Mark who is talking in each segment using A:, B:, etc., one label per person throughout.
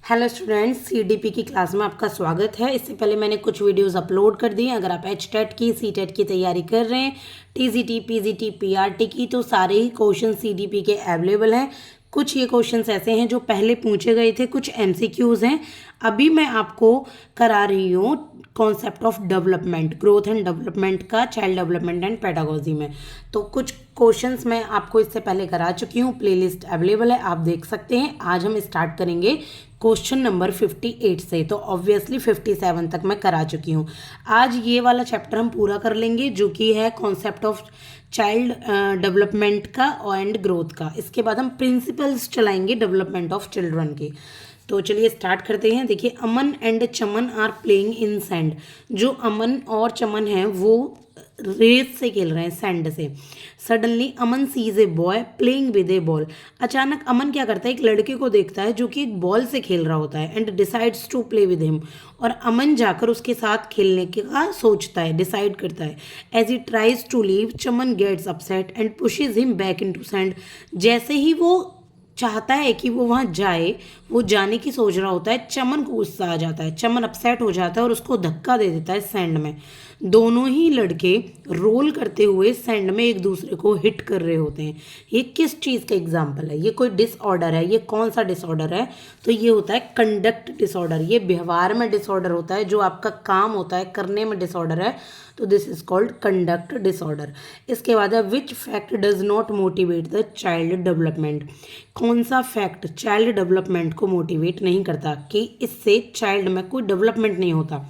A: Hello students, CDP की class में आपका स्वागत है। इससे पहले मैंने कुछ वीडियोस अपलोड कर दी हैं। अगर आप एच टेट की, सी टेट की तैयारी कर रहे हैं, टीजीटी, पीजीटी, पीआरटी की, तो सारे ही क्वेश्चन सीडीपी के अवेलेबल हैं। कुछ ये क्वेश्चंस ऐसे हैं जो पहले पूछे गए थे, कुछ एमसीक्यूज़ हैं। अभी मैं आपको करा रही हूँ concept of development, growth and development का, चाइल्ड डेवलपमेंट एंड पेडागोजी में। तो कुछ क्वेश्चंस मैं आपको इससे पहले करा चुकी हूँ, प्लेलिस्ट अवेलेबल है, आप देख सकते हैं। आज हम स्टार्ट करेंगे क्वेश्चन नंबर 58 से, तो ऑब्वियसली 57 तक मैं करा चुकी हूँ। आज ये वाला चैप्टर हम पूरा कर लेंगे जो कि है कॉन्सेप्ट ऑफ चाइल्ड डेवलपमेंट का एंड ग्रोथ का। इसके बाद हम प्रिंसिपल्स चलाएंगे डेवलपमेंट ऑफ चिल्ड्रन के। तो चलिए स्टार्ट करते हैं। देखिए, Aman and Chaman are playing in sand. जो अमन और चमन हैं वो रेत से खेल रहे हैं, सैंड से। Suddenly Aman sees a boy playing with a ball. अचानक अमन क्या करता है, एक लड़के को देखता है जो कि एक बॉल से खेल रहा होता है, and decides to play with him. और अमन जाकर उसके साथ खेलने का सोचता है, डिसाइड करता है। As he tries to leave, Chaman gets upset and pushes him back into sand. जैसे ही वो चाहता है कि वो वहाँ जाए, वो जाने की सोच रहा होता है, चमन को गुस्सा आ जाता है, चमन अपसेट हो जाता है और उसको धक्का दे देता है सैंड में। दोनों ही लड़के रोल करते हुए सैंड में एक दूसरे को हिट कर रहे होते हैं। ये किस चीज़ का एग्जाम्पल है? ये कोई डिसऑर्डर है। ये कौन सा डिसऑर्डर है? तो ये होता है कंडक्ट डिसऑर्डर। ये व्यवहार में डिसऑर्डर होता है, जो आपका काम होता है करने में डिसऑर्डर है, तो this is called conduct disorder. इसके बाद है which fact does not motivate the child development. कौन सा फैक्ट चाइल्ड डेवलपमेंट को मोटिवेट नहीं करता, कि इससे चाइल्ड में कोई डेवलपमेंट नहीं होता?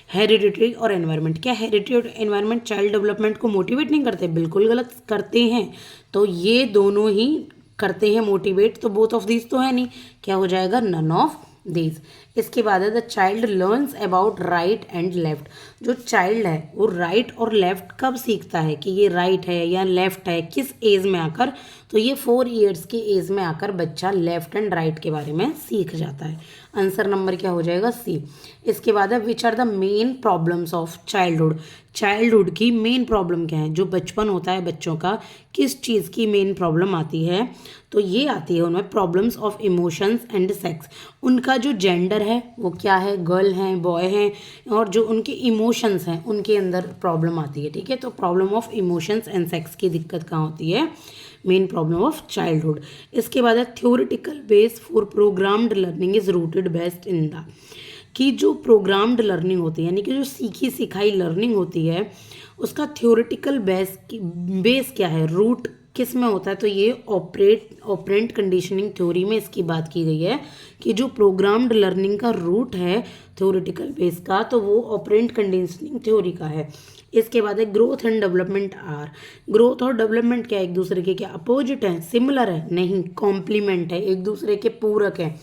A: हेरिडिटरी और एनवायरनमेंट। क्या हेरिडिटरी और एनवायरनमेंट चाइल्ड डेवलपमेंट को मोटिवेट नहीं करते? बिल्कुल गलत करते हैं। तो ये दोनों ही करते हैं मोटिवेट, तो बोथ ऑफ दीज तो है नहीं, क्या हो जाएगा? None of these. इसके बाद है the child learns about right and left. जो चाइल्ड है वो राइट और लेफ्ट कब सीखता है, कि ये राइट है या लेफ्ट है, किस एज में आकर? तो ये 4 ईयर्स की एज में आकर बच्चा लेफ्ट एंड राइट के बारे में सीख जाता है। आंसर नंबर क्या हो जाएगा? सी। इसके बाद है which are the main problems of childhood. Childhood की मेन प्रॉब्लम क्या है? जो बचपन होता है बच्चों का, किस चीज़ की मेन प्रॉब्लम आती है? तो ये आती है उनमें problems of emotions and sex. उनका जो जेंडर है वो क्या है, गर्ल हैं, बॉय हैं, और जो उनके इमोशंस हैं उनके अंदर प्रॉब्लम आती है। ठीक है, तो problem of emotions and sex की दिक्कत कहाँ होती है? Main problem of childhood. इसके बाद है theoretical base for programmed learning is rooted best in the. कि जो प्रोग्राम्ड लर्निंग होती है, यानी कि जो सीखी सिखाई लर्निंग होती है, उसका थ्योरेटिकल बेस क्या है, रूट किस में होता है? तो ये ऑपरेंट कंडीशनिंग थ्योरी में इसकी बात की गई है कि जो प्रोग्राम्ड लर्निंग का रूट है थ्योरेटिकल बेस का, तो वो ऑपरेंट कंडीशनिंग थ्योरी का है। इसके बाद है growth and development are. Growth और डेवलपमेंट क्या एक दूसरे के क्या अपोजिट है, सिमिलर है? नहीं, कॉम्प्लीमेंट है, एक दूसरे के पूरक है।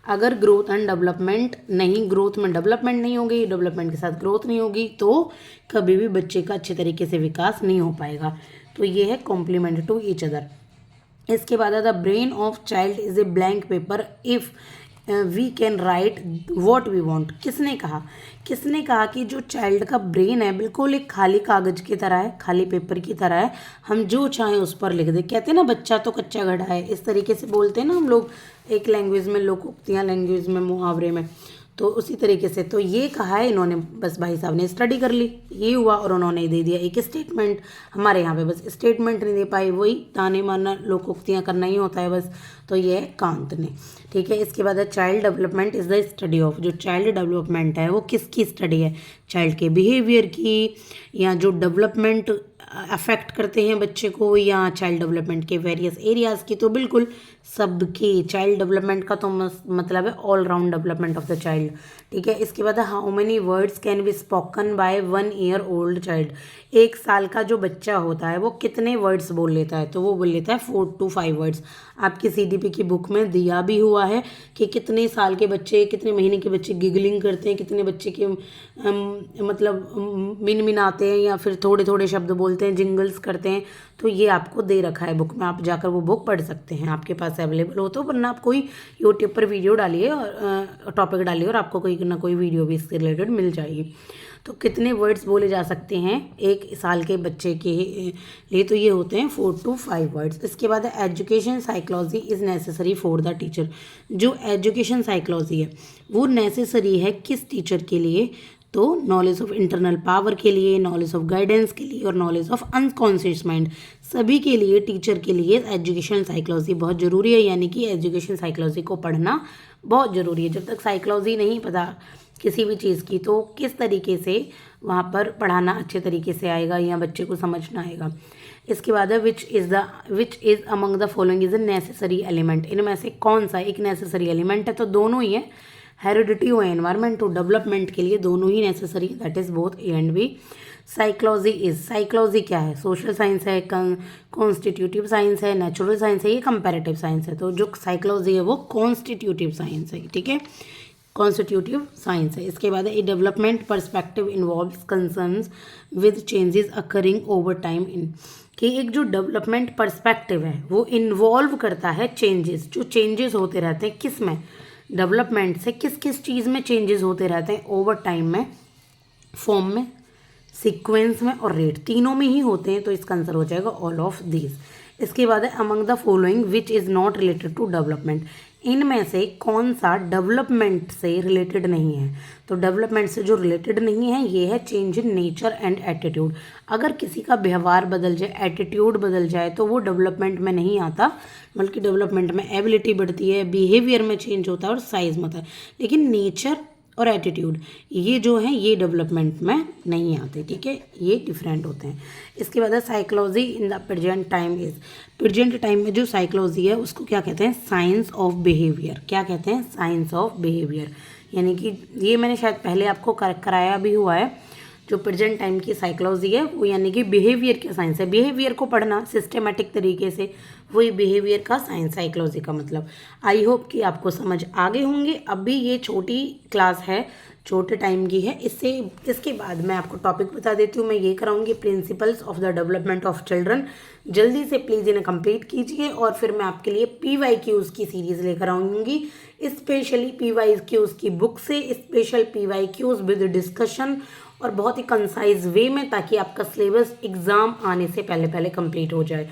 A: अगर ग्रोथ एंड डेवलपमेंट नहीं, ग्रोथ में डेवलपमेंट नहीं होगी, डेवलपमेंट के साथ ग्रोथ नहीं होगी, तो कभी भी बच्चे का अच्छे तरीके से विकास नहीं हो पाएगा। तो ये है कॉम्प्लीमेंट टू ईच अदर। इसके बाद the brain of child is a blank paper if we can write what we want. किसने कहा? किसने कहा कि जो चाइल्ड का ब्रेन है बिल्कुल एक खाली कागज की तरह है, खाली पेपर की तरह है, हम जो चाहें उस पर लिख दे। कहते हैं ना, बच्चा तो कच्चा घड़ा है, इस तरीके से बोलते हैं ना हम लोग, एक लैंग्वेज में, लोकोक्तियाँ लैंग्वेज में, मुहावरे में। तो उसी तरीके से तो ये कहा है इन्होंने, बस भाई साहब ने स्टडी कर ली, ये हुआ, और उन्होंने दे दिया एक स्टेटमेंट। हमारे यहाँ पे बस स्टेटमेंट नहीं दे पाई, वही ताने मारना, लोकोक्तियाँ करना ही होता है बस। तो ये है कांत ने। ठीक है, इसके बाद है child development is the study of. जो चाइल्ड डेवलपमेंट है वो किसकी स्टडी है? चाइल्ड के बिहेवियर की, या जो डेवलपमेंट अफेक्ट करते हैं बच्चे को, या चाइल्ड डेवलपमेंट के वेरियस एरियाज़ की? तो बिल्कुल सबकी। चाइल्ड डेवलपमेंट का तो मतलब है all round development of the child. ठीक है, इसके बाद how many words can be spoken by 1 year old child. 1 साल का जो बच्चा होता है वो कितने वर्ड्स बोल लेता है? तो वो बोल लेता है 4 to 5 वर्ड्स। आपकी सीडीपी की बुक में दिया भी हुआ है कि कितने साल के बच्चे, कितने महीने के बच्चे गिगलिंग करते हैं, कितने बच्चे के मतलब मिनमिनाते हैं या फिर थोड़े थोड़े शब्द बोलते बोलते हैं, जिंगल्स करते हैं, तो ये आपको दे रखा है बुक में, आप जाकर वो बुक पढ़ सकते हैं, आपके पास अवेलेबल हो तो, वरना आप कोई यूट्यूब पर वीडियो डालिए और टॉपिक डालिए और आपको कोई ना कोई वीडियो भी इससे रिलेटेड मिल जाएगी। तो कितने वर्ड्स बोले जा सकते हैं 1 साल के बच्चे के लिए, तो ये होते हैं 4 to 5 वर्ड्स। इसके बाद education psychology is necessary for the teacher. जो एजुकेशन साइकोलॉजी है वो नेसेसरी है किस टीचर के लिए, तो नॉलेज ऑफ इंटरनल पावर के लिए, नॉलेज ऑफ गाइडेंस के लिए और नॉलेज ऑफ अनकॉन्शियस माइंड, सभी के लिए टीचर के लिए एजुकेशन साइकोलॉजी बहुत ज़रूरी है। यानी कि एजुकेशन साइकोलॉजी को पढ़ना बहुत ज़रूरी है। जब तक साइकोलॉजी नहीं पता किसी भी चीज़ की, तो किस तरीके से वहाँ पर पढ़ाना अच्छे तरीके से आएगा या बच्चे को समझना आएगा। इसके बाद है which is among the following is a necessary element. इनमें से कौन सा एक नेसेसरी एलिमेंट है, तो दोनों ही है, हेरिडिटी और एनवायरमेंट और डेवलपमेंट के लिए दोनों ही necessary, that is both A and B. Psychology क्या है, सोशल साइंस है, कॉन्स्टिट्यूटिव साइंस है, नेचुरल साइंस है, ये कंपैरेटिव साइंस है। तो जो साइकोलॉजी है वो कॉन्स्टिट्यूटिव साइंस है, ठीक है, कॉन्स्टिट्यूटिव साइंस है। इसके बाद A development perspective involves concerns with changes occurring over time in, कि एक जो डेवलपमेंट पर्सपेक्टिव है वो इन्वॉल्व करता है चेंजेस, जो चेंजेस होते रहते हैं किस में, डेवलपमेंट से किस किस चीज़ में चेंजेस होते रहते हैं ओवर टाइम में, फॉर्म में, सीक्वेंस में और रेट, तीनों में ही होते हैं, तो इसका आंसर हो जाएगा ऑल ऑफ दीज। इसके बाद है among the following which is not related to development. इनमें से कौन सा डेवलपमेंट से रिलेटेड नहीं है, तो डेवलपमेंट से जो रिलेटेड नहीं है ये है change in nature and attitude. अगर किसी का व्यवहार बदल जाए, एटीट्यूड बदल जाए, तो वो डेवलपमेंट में नहीं आता, बल्कि डेवलपमेंट में एबिलिटी बढ़ती है, बिहेवियर में चेंज होता है और साइज में होता है। लेकिन नेचर और एटीट्यूड ये जो है ये डेवलपमेंट में नहीं आते, ठीक है, ये डिफरेंट होते हैं। इसके बाद है psychology in the present time is, present time में जो साइकोलॉजी है उसको क्या कहते हैं, साइंस ऑफ बिहेवियर। क्या कहते हैं, साइंस ऑफ बिहेवियर। यानी कि ये मैंने शायद पहले आपको कराया भी हुआ है, जो प्रेजेंट टाइम की साइकोलॉजी है वो यानी कि बिहेवियर की साइंस है। बिहेवियर को पढ़ना सिस्टेमेटिक तरीके से, वही बिहेवियर का साइंस, साइकोलॉजी का मतलब। आई होप कि आपको समझ आ गए होंगे। अभी ये छोटी क्लास है, छोटे टाइम की है, इसके बाद मैं आपको टॉपिक बता देती हूँ। मैं ये कराऊंगी principles of the development of children. जल्दी से प्लीज़ इन्हें कंप्लीट कीजिए और फिर मैं आपके लिए PYQs की सीरीज़ लेकर आऊँगी, स्पेशली PYQs की बुक से, स्पेशल PYQs विद डिस्कशन और बहुत ही कंसाइज वे में, ताकि आपका सिलेबस एग्ज़ाम आने से पहले पहले कंप्लीट हो जाए।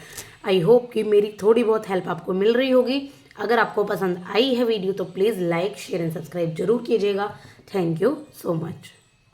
A: आई होप कि मेरी थोड़ी बहुत हेल्प आपको मिल रही होगी। अगर आपको पसंद आई है वीडियो तो please like, share and subscribe जरूर कीजिएगा। Thank you so much.